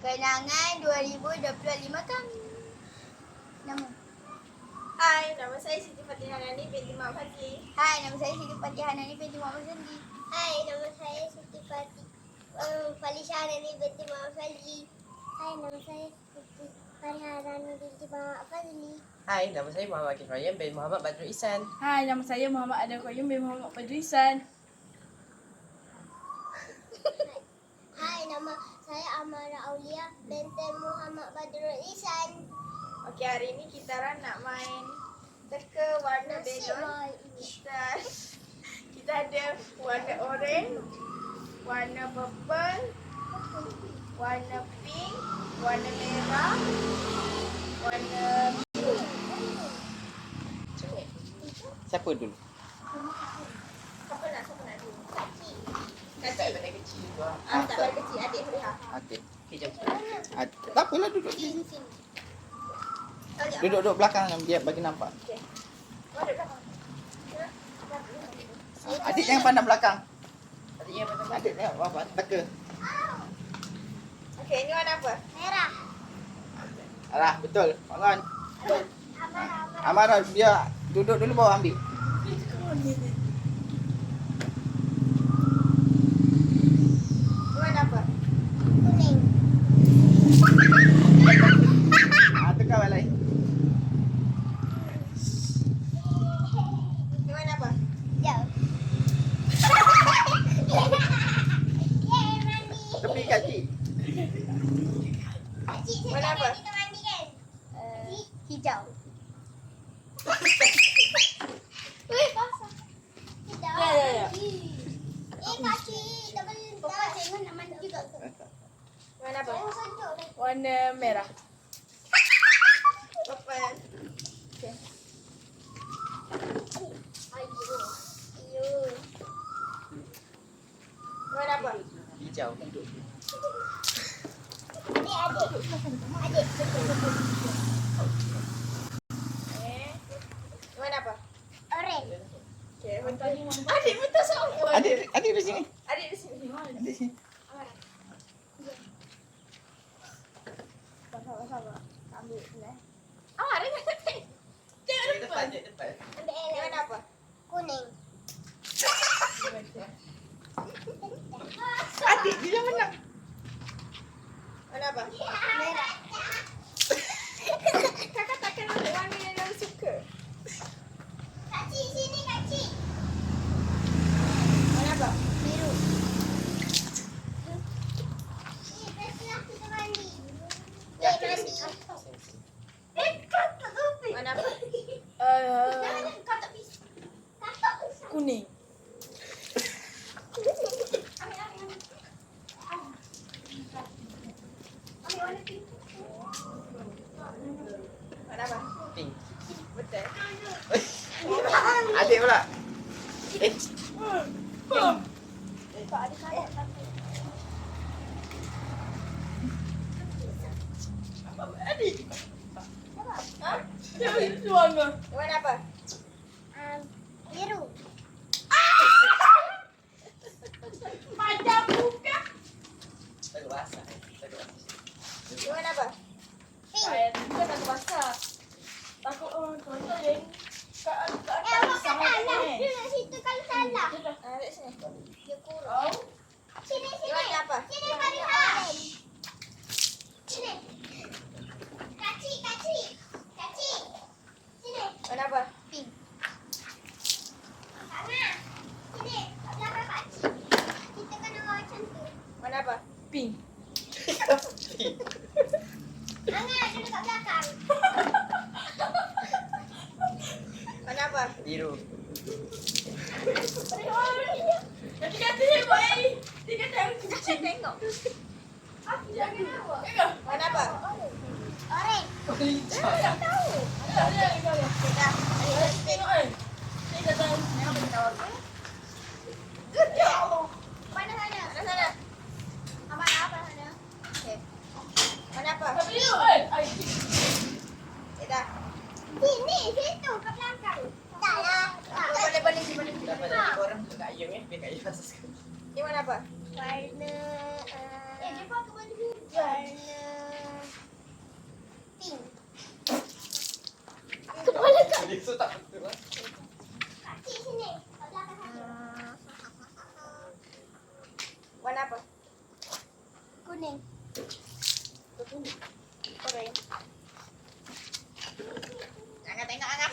Kenangan 2025 kami. Nama. Hai, nama saya Siti Fatihah Nani binti Muhammad Fazli. Hai, nama saya Siti Fatihah Nani binti Muhammad Fazli. Hai, nama saya Siti Falisha Nani binti Muhammad Fazli. Hai, nama saya Siti Fatihah Nani binti Muhammad Fazli. Hai, nama saya Muhammad Kifayam bin Muhammad Badrul Ihsan. Hai, nama saya Muhammad Adam Qayyum bin Muhammad Badrul Ihsan. Hai, nama saya Amara Aulia binti Muhammad Badrul Ihsan. Okey, hari ni kita orang nak main teka warna belon. Kita ada warna oren, warna purple, warna pink, warna merah, warna biru. Siapa dulu? Siapa nak dulu? Kecil. Tak ada kecil tu. Tak balik kecil, adik Farihah. Adik. Tak apalah duduk sini. Sini. Duduk belakang biar bagi nampak. Okey. Mana belakang? Adik jangan pandang belakang. Adik tengok bapa teka. Okey, ini warna apa? Merah. Alah, betul. Bangun. Amara. Amara biar duduk dulu bawa ambil. Ini warna apa? Kuning. Teka balik. Ini warna apa? Hijau. Yeay, mandi. Tepi kaki. Cik, Warna apa? kita mandi kan? Hijau. Weh, basah. Hijau. Ya. Kaki. Tak boleh. Papa tengok nak mandi juga ke? Warna apa? Yang sejuk dah. Warna merah. Purple. Okey. Ayo. Warna apa? Hijau. Adik. Warna apa? Orange. Okey, adik betul sama. Adik di sini. Adik di sini. Adik di sini. Sabar. Ambil ni. Ada kan? Jangan depan. Ambil Ini warna apa? kuning. Adik dia yang menang. Warna apa? Merah. Kakak takkan ambil warna yang dia suka. Kacik sini kacik. Warna apa? Biru. Ni terserah kita mandi. Ya, Mandi. Warna apa? Jangan katak pisau. Katak pisau. Kuning. Ambil warna pink. Warna apa? Pink. Betul. Adik pula. Pak ada kayak Adik. Ha? Dia warna. Warna apa? Biru. Macam buka. Tak basah. Dia warna apa? Pink. Saya bukan takut basah. Takut orang kering. Kat Awak kat tanah. Duduk situ kalau salah. Duduk sini. Dia kurang. Sini, Dia sini. warna apa? Sini, Farihah. Sini. Kacik. Sini. Warna apa? Pink. Sana. Sini. Kat belakang kacik. Kita kena macam tu. Warna apa? Pink. Angah, duduk kat belakang. Warna apa? Biru. Nanti kata dia buat ni. Dia kata aku tengok. Warna apa? Orange. Dia tahu. Dah. Tengok kan. Dia kata tengok benda tahu. Ya Allah. Mana sana? Mana sana? Abang apa sana? Okey. Warna apa? Dah. Sini, situ kat belakang. Tak lah. Boleh sini. Dapat dari orang tu Kak Ayung biar Kak Ayung rasa sekali. Ini warna apa? Warna... dia pakai baju hujan. Warna... Betul tak betul lah. Kaki sini. Kat belakang saya. Warna apa? Kuning. Orange. Angkat tengok angkat.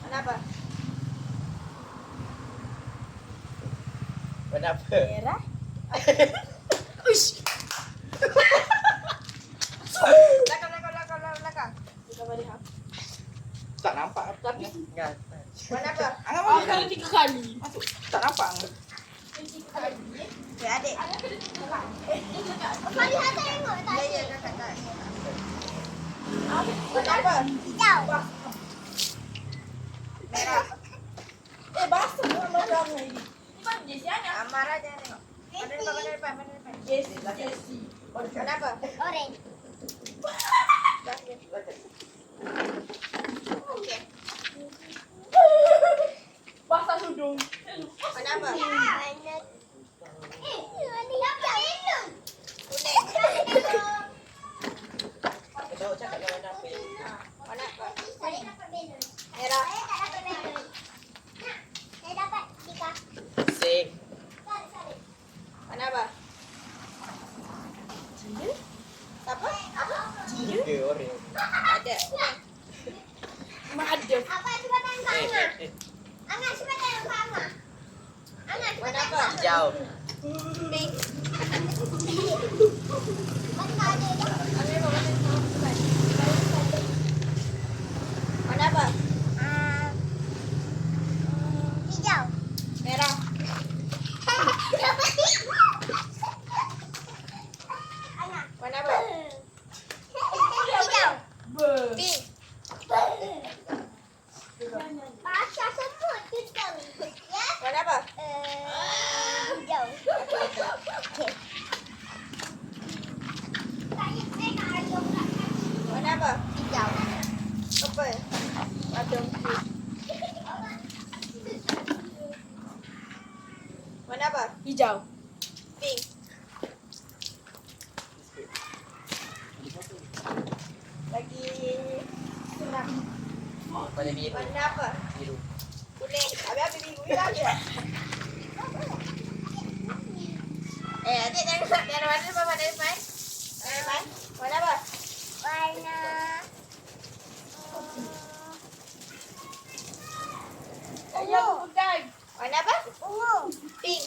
Warna apa? Warna apa? Merah. Uish. Belakang. Bukan balik ha. Tak nampak apa. Tapi Enggak. warna apa? Angkat mana? Kena 3 kali. Masuk. Tak nampak. Ya adik. Faliha tengok tak? Ya kakak tak. Warna apa? Hijau. Merah. Basah macam ni. Ni mana Jessie Anya? Amara jangan tengok. Mana depan. Jessie. Warna apa? Orange. Okey. Basah hidung. Warna apa? Warna. Warna hijau elok. Kuning. Kita cakap yang warna apa? Warna apa? Saya dapat balon. Merah. Saya tak dapat balon. Nak. Saya dapat 3. Sing. Sorry. Warna apa? Apa? Tiga orang. Ada. Madam. Apa cuba tengok Angah? Angah cuba tengok Angah. Angah cuba Warna tengok. apa? Hijau. Pink. Warna ada dah. Ambil warna apa? Hijau. Merah. Angah. Warna apa? Hijau. Pink. Pasal semut tu tahu. Ya. Warna apa? Hijau. Okey. Saya nak ada pula. Warna apa? Hijau. Purple. Adem. Warna apa? Hijau. Pink. Lagi senang. Warna biru. Warna apa? Biru. Kuning. Habis biru lagi. Adik tengok dari mana depan mana depan? Mana depan? Warna apa? Warna Ayam pegang. Warna apa? ungu. Pink.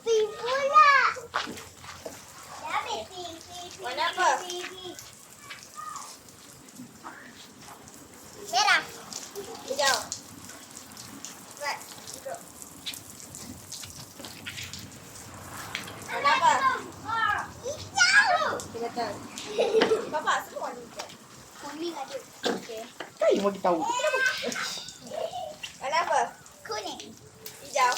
Pink pula. Dah habis pink. Warna apa? Merah. Hijau. Cepat. Duduk. Warna apa? Hijau. Betul. Bapak semua warna hijau. Kuning ada. Okey. Kan yang bagi tahu. Warna apa? Kuning. Hijau.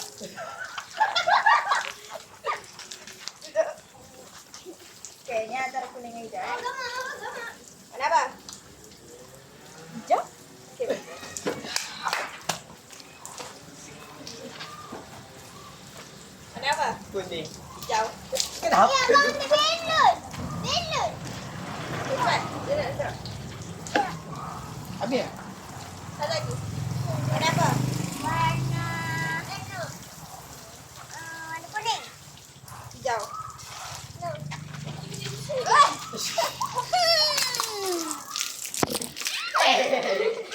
Duduk. Okey, ni antara kuning dan hijau. Warna apa? Hijau. Okey. Warna apa? Kuning. Hijau. Kenapa? Ya, bang, balon. Balon. Cepat. Duduk. Habis? Satu lagi. Warna apa? Warna warna kuning. Hijau.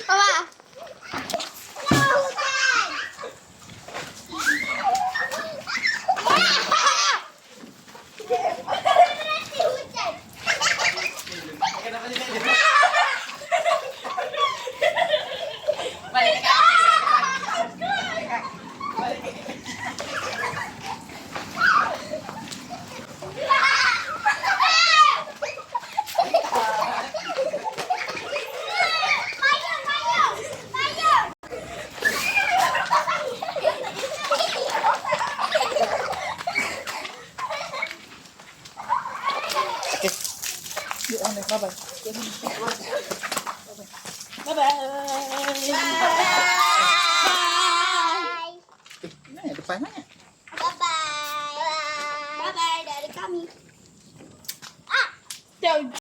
Papa. Lautan. Berarti hujan. Kenapa dia ada? Balik dekat. Balik. Payung, payung, payung. Okey. Yuk, bye bye. Bye bye. Mana depan mana? Bye-bye. Bye-bye dari kami. Ciao.